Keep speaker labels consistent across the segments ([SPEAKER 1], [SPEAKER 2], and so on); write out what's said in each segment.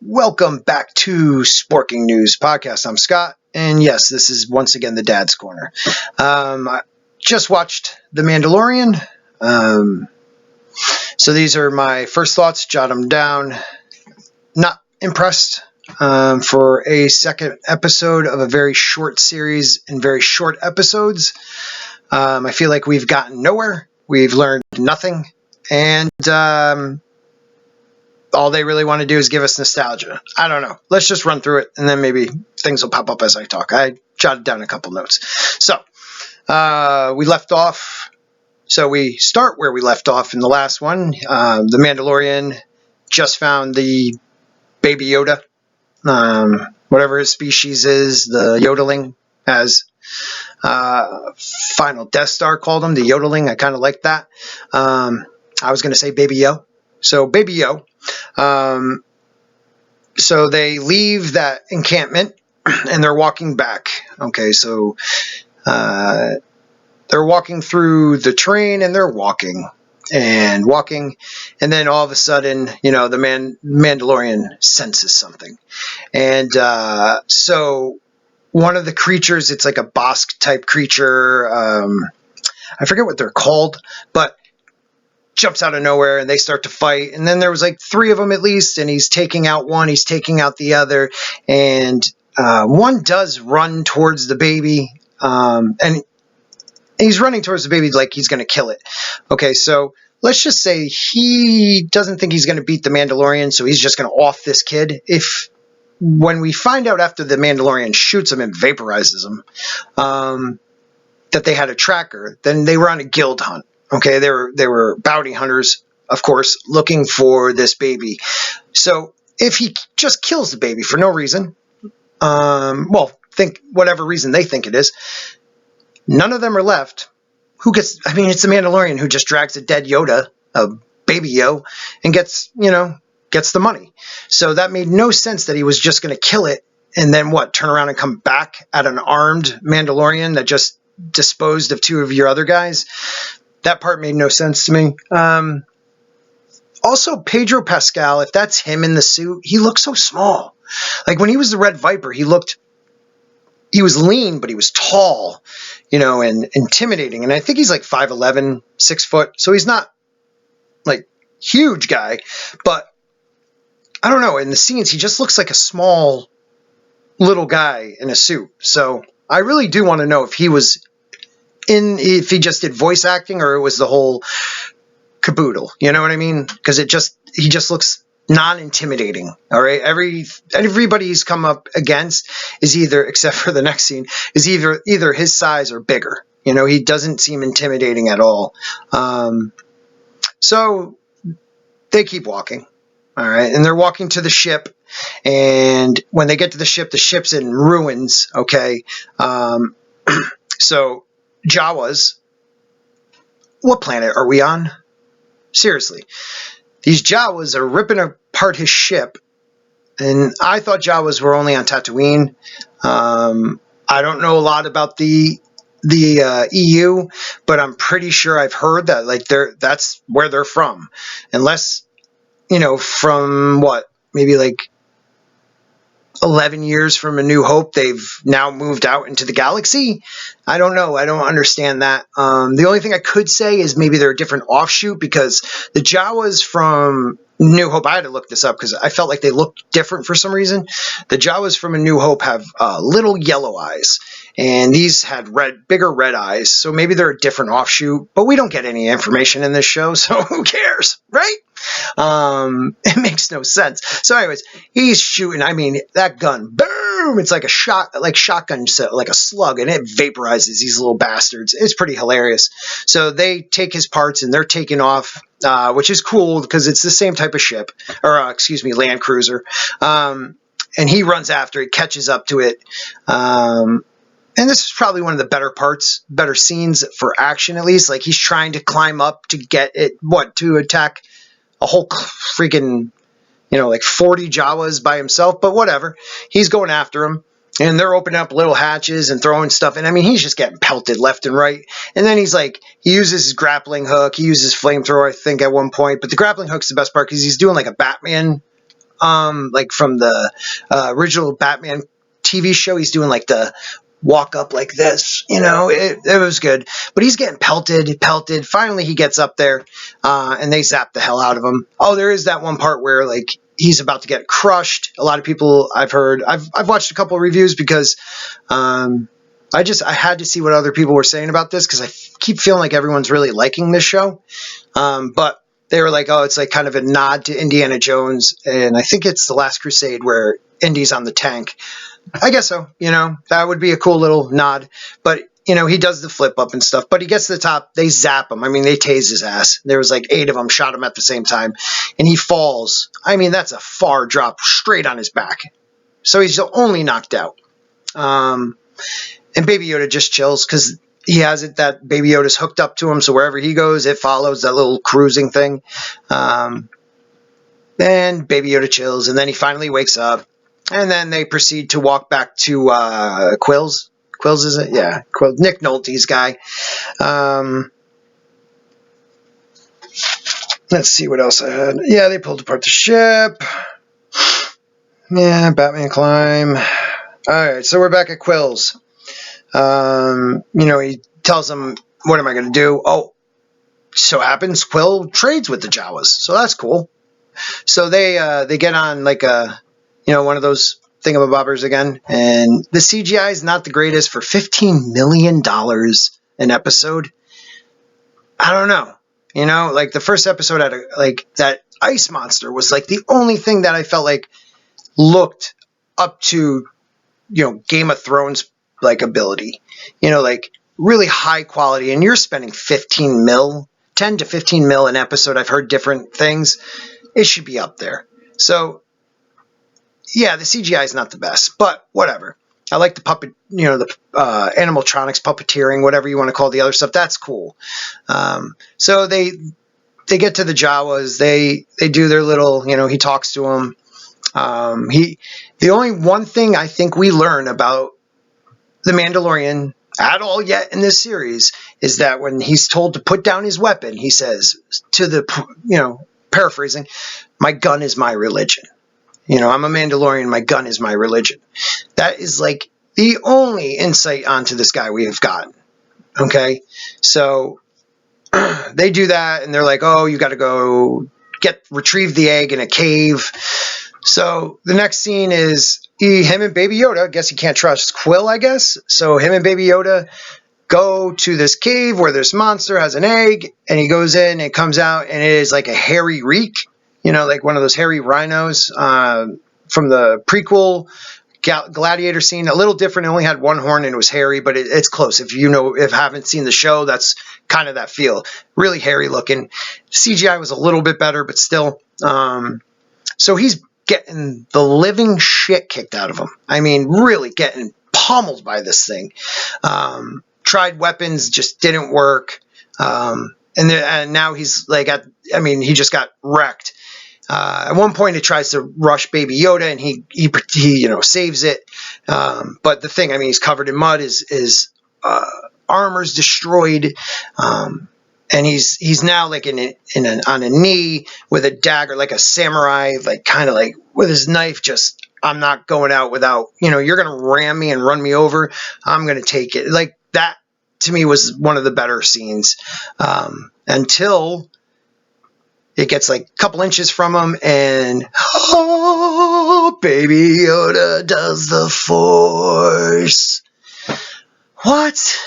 [SPEAKER 1] Welcome back to Sporking News Podcast. I'm Scott, and yes, this is once again the Dad's Corner. I just watched The Mandalorian, so these are my first thoughts. Jot them down. Not impressed for a second episode of a very short series in very short episodes. I feel like we've gotten nowhere. We've learned nothing, and all they really want to do is give us nostalgia. I don't know. Let's just run through it, and then maybe things will pop up as I talk. I jotted down a couple notes. So, we left off. So we start where we left off in the last one. The Mandalorian just found the baby Yoda, whatever his species is, the yodeling, as Final Death Star called him, the yodeling. I kind of like that. I was going to say Baby Yo. So Baby Yo. So they leave that encampment and they're walking back. Okay, so they're walking through the terrain and they're walking, and then all of a sudden, the Mandalorian senses something. And so one of the creatures, it's like a Bosk type creature, I forget what they're called, but jumps out of nowhere and they start to fight. And then there was like three of them at least, and he's taking out one, he's taking out the other, and one does run towards the baby, and he's running towards the baby like he's going to kill it. Okay, so let's just say he doesn't think he's going to beat the Mandalorian, so he's just going to off this kid. When we find out after the Mandalorian shoots him and vaporizes him, that they had a tracker, then they were on a guild hunt. Okay, they were bounty hunters, of course, looking for this baby. So if he just kills the baby for no reason, think whatever reason they think it is, none of them are left. It's the Mandalorian who just drags a dead Yoda, a baby Yo, and gets the money. So that made no sense that he was just going to kill it and then turn around and come back at an armed Mandalorian that just disposed of two of your other guys. That part made no sense to me. Also, Pedro Pascal, if that's him in the suit, he looks so small. Like when he was the Red Viper, he was lean, but he was tall, and intimidating. And I think he's like 5'11", 6 foot. So he's not like huge guy, but I don't know. In the scenes, he just looks like a small little guy in a suit. So I really do want to know if he if he just did voice acting or it was the whole caboodle. You know what I mean? Because he just looks non-intimidating. All right. Everybody he's come up against is except for the next scene, is either his size or bigger. He doesn't seem intimidating at all. So they keep walking. All right. And they're walking to the ship. And when they get to the ship's in ruins. Okay. So Jawas, what planet are we on? Seriously. These Jawas are ripping apart his ship, and I thought Jawas were only on Tatooine. I don't know a lot about the EU, but I'm pretty sure I've heard that that's where they're from, unless from maybe like 11 years from A New Hope, they've now moved out into the galaxy. I don't know. I don't understand that. The only thing I could say is maybe they're a different offshoot, because the Jawas from New Hope, I had to look this up because I felt like they looked different for some reason. The Jawas from A New Hope have little yellow eyes, and these had bigger red eyes. So maybe they're a different offshoot, but we don't get any information in this show, so who cares, right? It makes no sense. So anyways, he's shooting. That gun, boom! It's like a shotgun, like a slug, and it vaporizes these little bastards. It's pretty hilarious. So they take his parts and they're taking off, which is cool because it's the same type of ship, or land cruiser. And he runs after it, catches up to it. And this is probably one of the better scenes for action, at least. Like he's trying to climb up to get it, to attack a whole freaking, 40 Jawas by himself, but whatever. He's going after him, and they're opening up little hatches and throwing stuff. And he's just getting pelted left and right. And then he uses his grappling hook. He uses flamethrower, I think, at one point. But the grappling hook's the best part because he's doing like a Batman like from the original Batman TV show. He's doing like the walk up like this, it was good. But he's getting pelted. Finally, he gets up there, and they zap the hell out of him. Oh, there is that one part where like he's about to get crushed. A lot of people I've watched a couple of reviews because I had to see what other people were saying about this because I keep feeling like everyone's really liking this show. But they were like, oh, it's like kind of a nod to Indiana Jones, and I think it's The Last Crusade where Indy's on the tank. I guess so. That would be a cool little nod. But, he does the flip up and stuff. But he gets to the top. They zap him. I mean, they tase his ass. There was like 8 of them shot him at the same time. And he falls. I mean, that's a far drop straight on his back. So he's only knocked out. And Baby Yoda just chills because he has it that Baby Yoda's hooked up to him. So wherever he goes, it follows that little cruising thing. And Baby Yoda chills. And then he finally wakes up. And then they proceed to walk back to Quills. Quills, is it? Yeah, Quills. Nick Nolte's guy. Let's see what else I had. Yeah, they pulled apart the ship. Yeah, Batman climb. All right, so we're back at Quills. He tells them, what am I going to do? Oh, so happens Quill trades with the Jawas. So that's cool. So they get on like a... one of those thingamabobbers again. And the CGI is not the greatest for $15 million an episode. I don't know. Like the first episode had that ice monster was like the only thing that I felt like looked up to, Game of Thrones like ability. Like really high quality. And you're spending 10 to 15 mil an episode. I've heard different things. It should be up there. So yeah, the CGI is not the best, but whatever. I like the puppet, the animatronics, puppeteering, whatever you want to call the other stuff. That's cool. So they get to the Jawas. They do their little, he talks to them. The only one thing I think we learn about the Mandalorian at all yet in this series is that when he's told to put down his weapon, he says to the, paraphrasing, my gun is my religion. I'm a Mandalorian. My gun is my religion. That is like the only insight onto this guy we have gotten. Okay. So they do that and they're like, oh, you got to go retrieve the egg in a cave. So the next scene is him and Baby Yoda. I guess he can't trust Quill, I guess. So him and Baby Yoda go to this cave where this monster has an egg, and he goes in and comes out, and it is like a hairy reek, like one of those hairy rhinos from the prequel gladiator scene. A little different. It only had one horn and it was hairy, but it's close. If haven't seen the show, that's kind of that feel. Really hairy looking. CGI was a little bit better, but still. So he's getting the living shit kicked out of him. I mean, really getting pummeled by this thing. Tried weapons, just didn't work. And now he's like, he just got wrecked. At one point, it tries to rush Baby Yoda, and he saves it. But the thing, he's covered in mud. His armor's destroyed, and he's now like on a knee with a dagger, like a samurai, like kind of like with his knife. Just, I'm not going out without, you're gonna ram me and run me over. I'm gonna take it. Like that to me was one of the better scenes, until it gets like a couple inches from him, and Baby Yoda does the Force. What?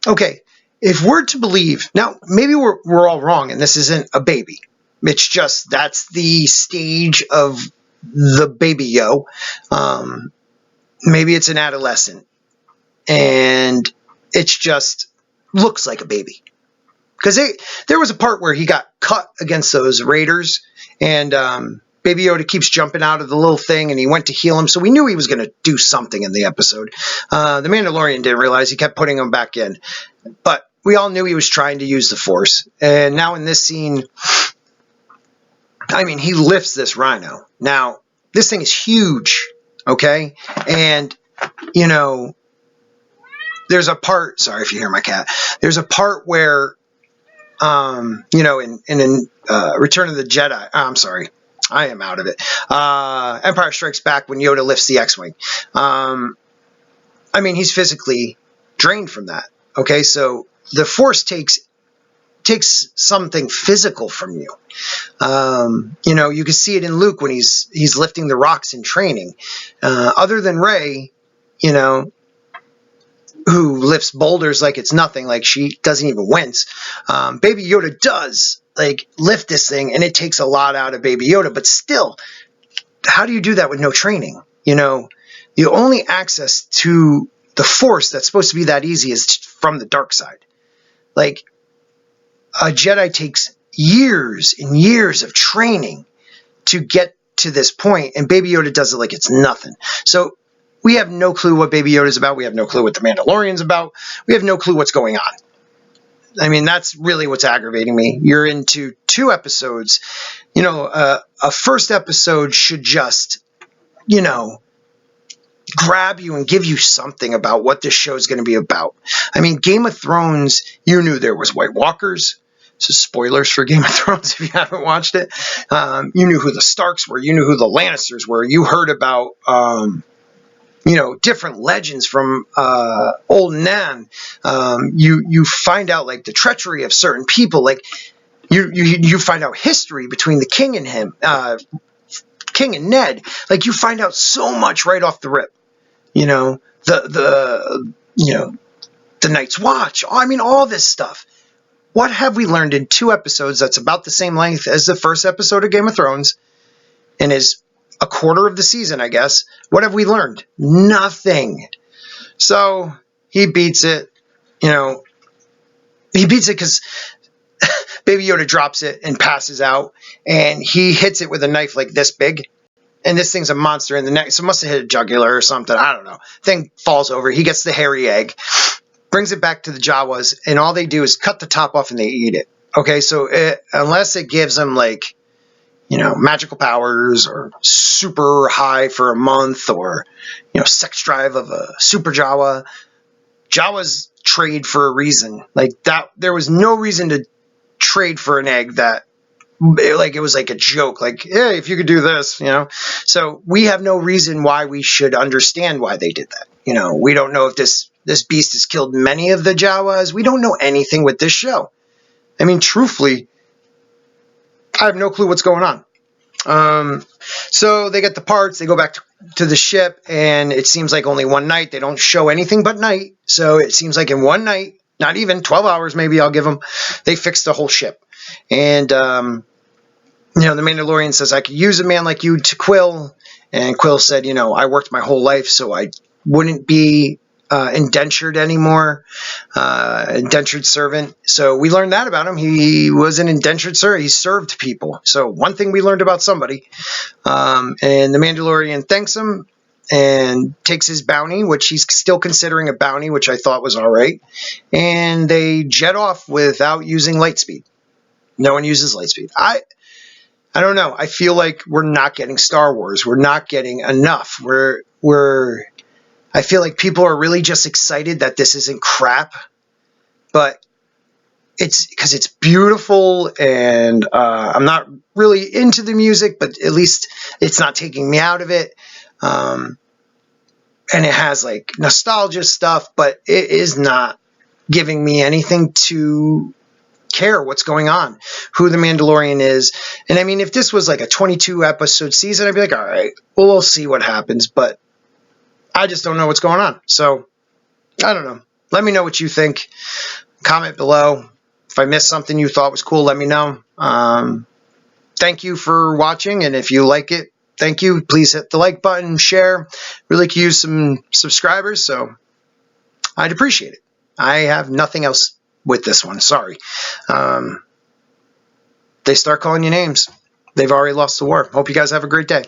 [SPEAKER 1] Okay, if we're to believe, now maybe we're all wrong, and this isn't a baby. It's just that's the stage of the baby yo. Maybe it's an adolescent, and it's just looks like a baby. Because there was a part where he got cut against those raiders, and Baby Yoda keeps jumping out of the little thing, and he went to heal him, so we knew he was going to do something in the episode. The Mandalorian didn't realize. He kept putting him back in. But we all knew he was trying to use the Force. And now in this scene, he lifts this rhino. Now, this thing is huge, okay? And, there's a part, sorry if you hear my cat, there's a part where, in Return of the Jedi, I'm sorry, I am out of it. Empire Strikes Back when Yoda lifts the X-Wing. I mean, he's physically drained from that. Okay, so the Force takes something physical from you. You know, you can see it in Luke when he's lifting the rocks in training. Other than Rey, you know, who lifts boulders like it's nothing, like she doesn't even wince. Baby Yoda does like lift this thing, and it takes a lot out of Baby Yoda. But still, how do you do that with no training? You know, the only access to the Force that's supposed to be that easy is from the dark side. Like, a Jedi takes years and years of training to get to this point, and Baby Yoda does it like it's nothing. So we have no clue what Baby Yoda's about. We have no clue what the Mandalorian's about. We have no clue what's going on. I mean, that's really what's aggravating me. You're into 2 episodes. You know, a first episode should just, you know, grab you and give you something about what this show is going to be about. I mean, Game of Thrones, you knew there was White Walkers. So spoilers for Game of Thrones if you haven't watched it. You knew who the Starks were. You knew who the Lannisters were. You heard about, you know, different legends from old Nan. You find out like the treachery of certain people. Like you find out history between the king and him, King and Ned. Like you find out so much right off the rip. You know, the Night's Watch. I mean, all this stuff. What have we learned in 2 episodes that's about the same length as the first episode of Game of Thrones and is a quarter of the season, I guess? What have we learned? Nothing. So he beats it. You know, he beats it because Baby Yoda drops it and passes out, and he hits it with a knife like this big. And this thing's a monster in the neck, so it must have hit a jugular or something. I don't know. Thing falls over. He gets the hairy egg, brings it back to the Jawas, and all they do is cut the top off and they eat it. Okay, so unless it gives them, like, you know, magical powers or super high for a month or, you know, sex drive of a super Jawa, Jawas trade for a reason. Like, that, there was no reason to trade for an egg that, like, it was like a joke, like, hey, if you could do this, you know. So we have no reason why we should understand why they did that. You know, we don't know if this beast has killed many of the Jawas. We don't know anything with this show. I mean, truthfully, I have no clue what's going on. So they get the parts, they go back to the ship, and it seems like only one night. They don't show anything but night. So it seems like in one night, not even 12 hours maybe I'll give them, they fixed the whole ship. And, you know, the Mandalorian says, I could use a man like you to Quill. And Quill said, you know, I worked my whole life so I wouldn't be indentured anymore, indentured servant. So we learned that about him. He was an indentured servant. He served people. So one thing we learned about somebody. And the Mandalorian thanks him and takes his bounty, which he's still considering a bounty, which I thought was all right. And they jet off without using light speed. No one uses light speed. I don't know. I feel like we're not getting Star Wars. We're not getting enough. I feel like people are really just excited that this isn't crap, but it's because it's beautiful, and I'm not really into the music, but at least it's not taking me out of it. And it has like nostalgia stuff, but it is not giving me anything to care what's going on, who the Mandalorian is. And I mean, if this was like a 22 episode season, I'd be like, all right, well, we'll see what happens, but I just don't know what's going on. So I don't know. Let me know what you think. Comment below. If I missed something you thought was cool, let me know. Thank you for watching, and if you like it, thank you. Please hit the like button, share. Really could use some subscribers, so I'd appreciate it. I have nothing else with this one. Sorry. They start calling you names. They've already lost the war. Hope you guys have a great day.